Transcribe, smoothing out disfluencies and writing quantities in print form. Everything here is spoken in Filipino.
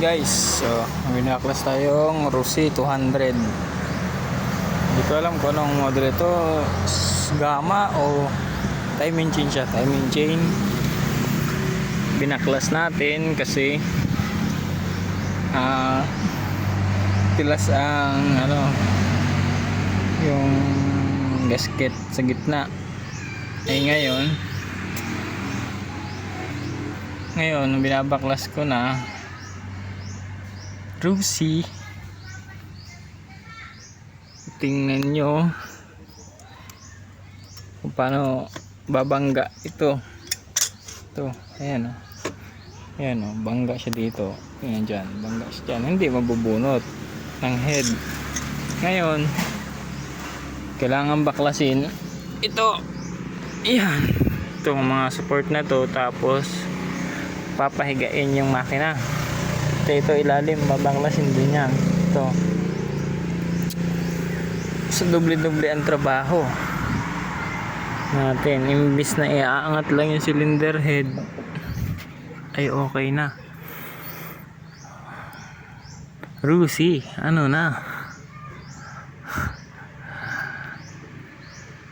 guys, so binaklas tayong Rusi 200. Hindi ko alam kung anong model ito, Gamma o timing chain siya. Timing chain binaklas natin kasi tilas ang yung gasket sa gitna. Ay ngayon binabaklas ko na Rusi. Tingnan nyo kung paano babangga ito. Ayan o, bangga siya dito. Ayan dyan, bangga siya dyan. Hindi mabubunot ng head. Ngayon kailangan baklasin ito. Ayan, itong mga support na to, tapos papahigain yung makina. Ito ilalim, babaklasin din yan. Ito so doble-doble ang trabaho natin. Imbis na iaangat lang yung cylinder head ay okay na. Rusi, ano na,